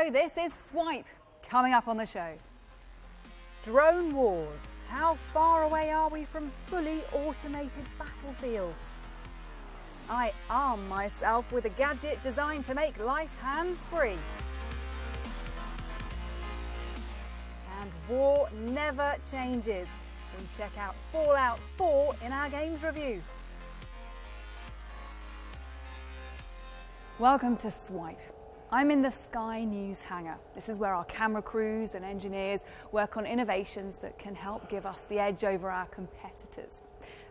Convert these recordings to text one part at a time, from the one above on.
Hello, this is Swipe. Coming up on the show. Drone wars. How far away are we from fully automated battlefields? I arm myself with a gadget designed to make life hands-free. And war never changes. We check out Fallout 4 in our games review. Welcome to Swipe. I'm in the Sky News hangar. This is where our camera crews and engineers work on innovations that can help give us the edge over our competitors.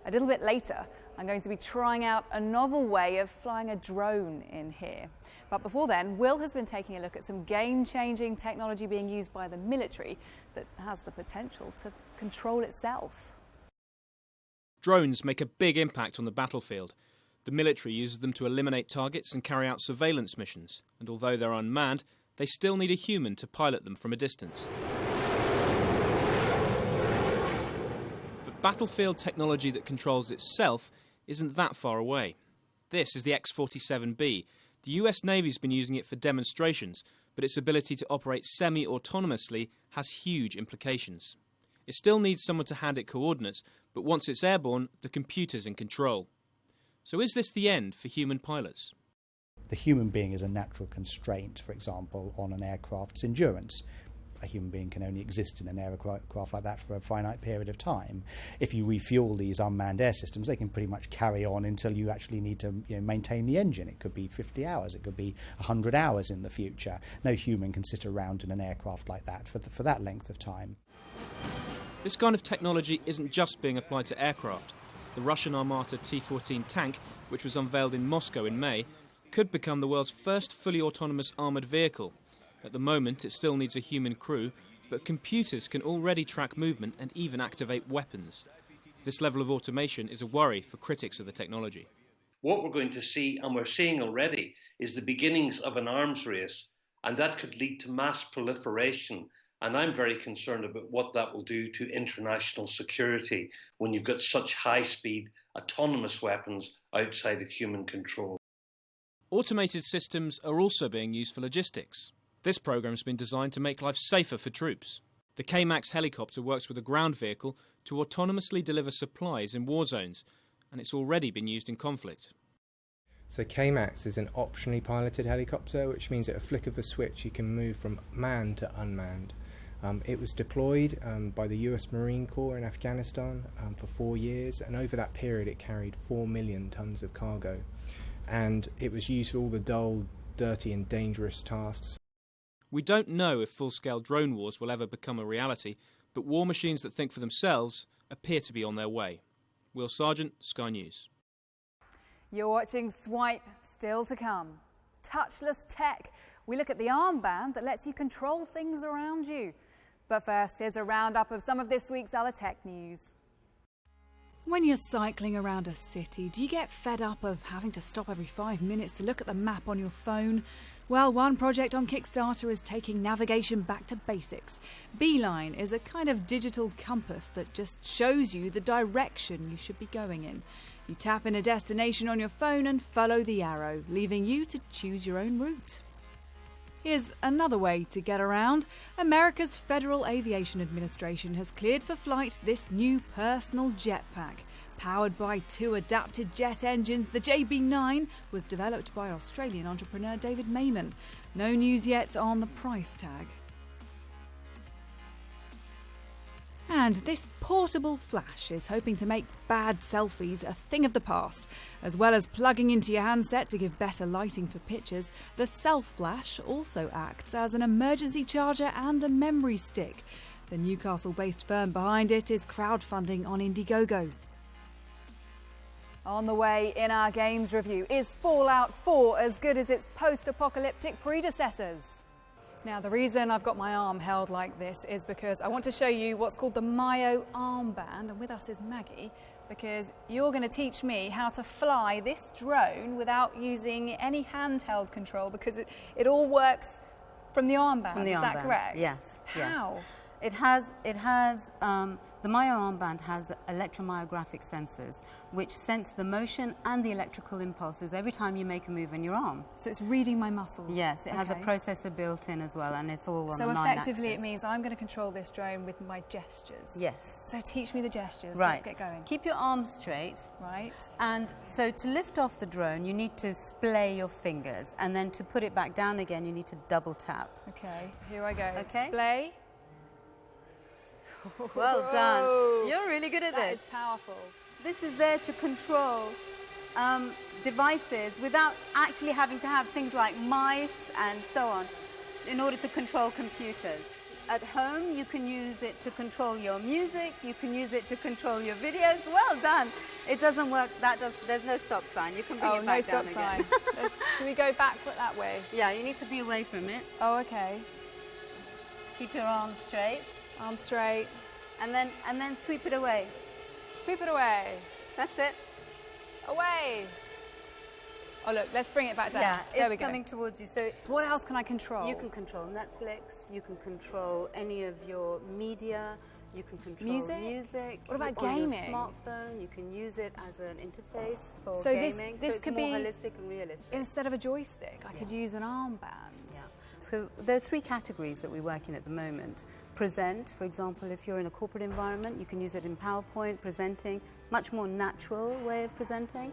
A little bit later, I'm going to be trying out a novel way of flying a drone in here. But before then, Will has been taking a look at some game-changing technology being used by the military that has the potential to control itself. Drones make a big impact on the battlefield. The military uses them to eliminate targets and carry out surveillance missions, and although they're unmanned, they still need a human to pilot them from a distance. But battlefield technology that controls itself isn't that far away. This is the X-47B. The US Navy's been using it for demonstrations, but its ability to operate semi-autonomously has huge implications. It still needs someone to hand it coordinates, but once it's airborne, the computer's in control. So is this the end for human pilots? The human being is a natural constraint, for example, on an aircraft's endurance. A human being can only exist in an aircraft like that for a finite period of time. If you refuel these unmanned air systems, they can pretty much carry on until you actually need to maintain the engine. It could be 50 hours, it could be 100 hours in the future. No human can sit around in an aircraft like that for that length of time. This kind of technology isn't just being applied to aircraft. The Russian Armata T-14 tank, which was unveiled in Moscow in May, could become the world's first fully autonomous armoured vehicle. At the moment, it still needs a human crew, but computers can already track movement and even activate weapons. This level of automation is a worry for critics of the technology. What we're going to see, and we're seeing already, is the beginnings of an arms race, and that could lead to mass proliferation. And I'm very concerned about what that will do to international security when you've got such high-speed, autonomous weapons outside of human control. Automated systems are also being used for logistics. This program's been designed to make life safer for troops. The K-MAX helicopter works with a ground vehicle to autonomously deliver supplies in war zones, and it's already been used in conflict. So K-MAX is an optionally piloted helicopter, which means at a flick of a switch you can move from manned to unmanned. It was deployed by the US Marine Corps in Afghanistan for 4 years, and over that period it carried 4 million tonnes of cargo. And it was used for all the dull, dirty and dangerous tasks. We don't know if full-scale drone wars will ever become a reality, but war machines that think for themselves appear to be on their way. Will Sargent, Sky News. You're watching Swipe, still to come. Touchless tech. We look at the armband that lets you control things around you. But first, here's a roundup of some of this week's other tech news. When you're cycling around a city, do you get fed up of having to stop every 5 minutes to look at the map on your phone? Well, one project on Kickstarter is taking navigation back to basics. Beeline is a kind of digital compass that just shows you the direction you should be going in. You tap in a destination on your phone and follow the arrow, leaving you to choose your own route. Here's another way to get around. America's Federal Aviation Administration has cleared for flight this new personal jetpack. Powered by 2 adapted jet engines, the JB9 was developed by Australian entrepreneur David Mayman. No news yet on the price tag. And this portable flash is hoping to make bad selfies a thing of the past. As well as plugging into your handset to give better lighting for pictures, the Self Flash also acts as an emergency charger and a memory stick. The Newcastle-based firm behind it is crowdfunding on Indiegogo. On the way in our games review, is Fallout 4 as good as its post-apocalyptic predecessors? Now, the reason I've got my arm held like this is because I want to show you what's called the Mayo Armband, and with us is Maggie, because you're going to teach me how to fly this drone without using any handheld control, because it all works from the armband. Is that correct? Yes. How? Yes. It has The Myo armband has electromyographic sensors which sense the motion and the electrical impulses every time you make a move in your arm. So it's reading my muscles? Yes, it has a processor built in as well, and it's all on So the 9 effectively axis. it means I'm going to control this drone with my gestures? Yes. So teach me the gestures. Right. Let's get going. Keep your arms straight. Right. And so to lift off the drone, you need to splay your fingers, and then to put it back down again, you need to double tap. Okay, here I go. Okay. Splay. Well done. You're really good at That this. is powerful. This is there to control devices without actually having to have things like mice and so on in order to control computers. At home, you can use it to control your music, you can use it to control your videos. Well done. It doesn't work, there's no stop sign. You can bring it back down again. Should we go back that way? Yeah, you need to be away from it. Oh, okay. Keep your arms straight. Arms straight. And then sweep it away. Sweep it away. That's it. Away. Oh, look, let's bring it back down. Yeah, there we it's go. coming towards you. So What else can I control? you can control Netflix, you can control any of your media, you can control music. What about on your gaming? smartphone, you can use it as an interface for So this- gaming. this so it's could more be- holistic and realistic. Instead of a joystick, I could use an armband. Yeah. So there are 3 categories that we work in at the moment. Present, for example, if you're in a corporate environment, you can use it in PowerPoint, presenting, much more natural way of presenting.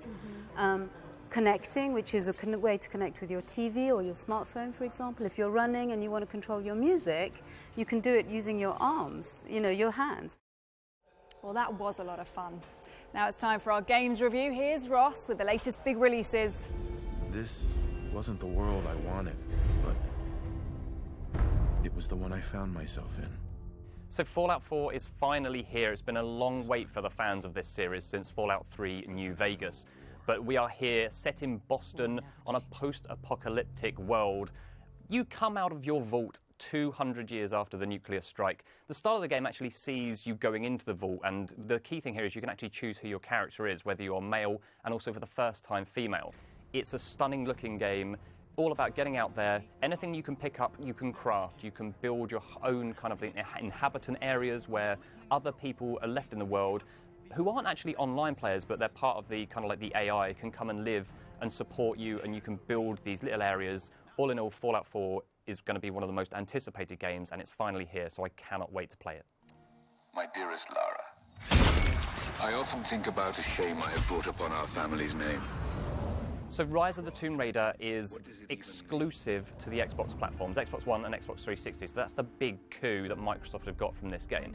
Connecting, which is a way to connect with your TV or your smartphone, for example. If you're running and you want to control your music, you can do it using your arms, your hands. Well, that was a lot of fun. Now it's time for our games review. Here's Ross with the latest big releases. This wasn't the world I wanted, but it was the one I found myself in. So Fallout 4 is finally here. It's been a long wait for the fans of this series since Fallout 3 New Vegas. But we are here, set in Boston, on a post-apocalyptic world. You come out of your vault 200 years after the nuclear strike. The start of the game actually sees you going into the vault, and the key thing here is you can actually choose who your character is, whether you're male and also for the first time female. It's a stunning looking game, all about getting out there. Anything you can pick up, you can craft. You can build your own kind of inhabitant areas where other people are left in the world who aren't actually online players, but they're part of the kind of like the AI, can come and live and support you, and you can build these little areas. All in all, Fallout 4 is going to be one of the most anticipated games, and it's finally here, so I cannot wait to play it. My dearest Lara, I often think about the shame I have brought upon our family's name. So Rise of the Tomb Raider is exclusive to the Xbox platforms, Xbox One and Xbox 360, so that's the big coup that Microsoft have got from this game.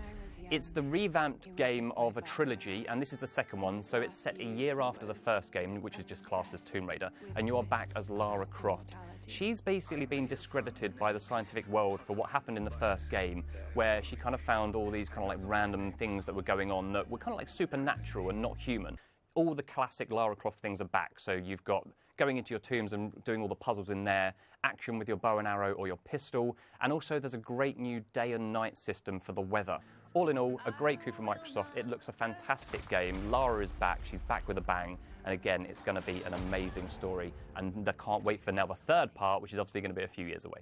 It's the revamped game of a trilogy, and this is the second one, so it's set a year after the first game, which is just classed as Tomb Raider, and you are back as Lara Croft. She's basically been discredited by the scientific world for what happened in the first game, where she kind of found all these kind of like random things that were going on that were kind of like supernatural and not human. All the classic Lara Croft things are back, so you've got going into your tombs and doing all the puzzles in there, action with your bow and arrow or your pistol, and also there's a great new day and night system for the weather. All in all, a great coup for Microsoft. It looks a fantastic game. Lara is back, she's back with a bang, and again, it's going to be an amazing story, and I can't wait for now the third part, which is obviously going to be a few years away.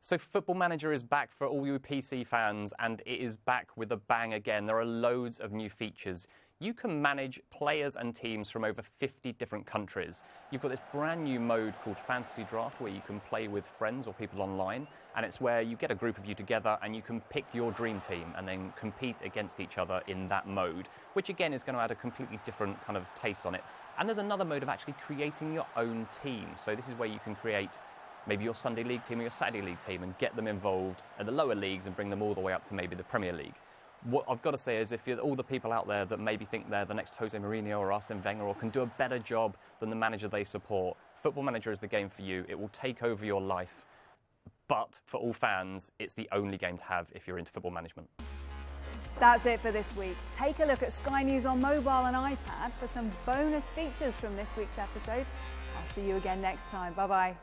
So Football Manager is back for all you PC fans, and it is back with a bang again. There are loads of new features. You can manage players and teams from over 50 different countries. You've got this brand new mode called Fantasy Draft where you can play with friends or people online, and it's where you get a group of you together and you can pick your dream team and then compete against each other in that mode, which again is going to add a completely different kind of taste on it. And there's another mode of actually creating your own team. So this is where you can create maybe your Sunday League team or your Saturday League team and get them involved at the lower leagues and bring them all the way up to maybe the Premier League. What I've got to say is if you're all the people out there that maybe think they're the next Jose Mourinho or Arsene Wenger or can do a better job than the manager they support, Football Manager is the game for you. It will take over your life. But for all fans, it's the only game to have if you're into football management. That's it for this week. Take a look at Sky News on mobile and iPad for some bonus features from this week's episode. I'll see you again next time. Bye-bye.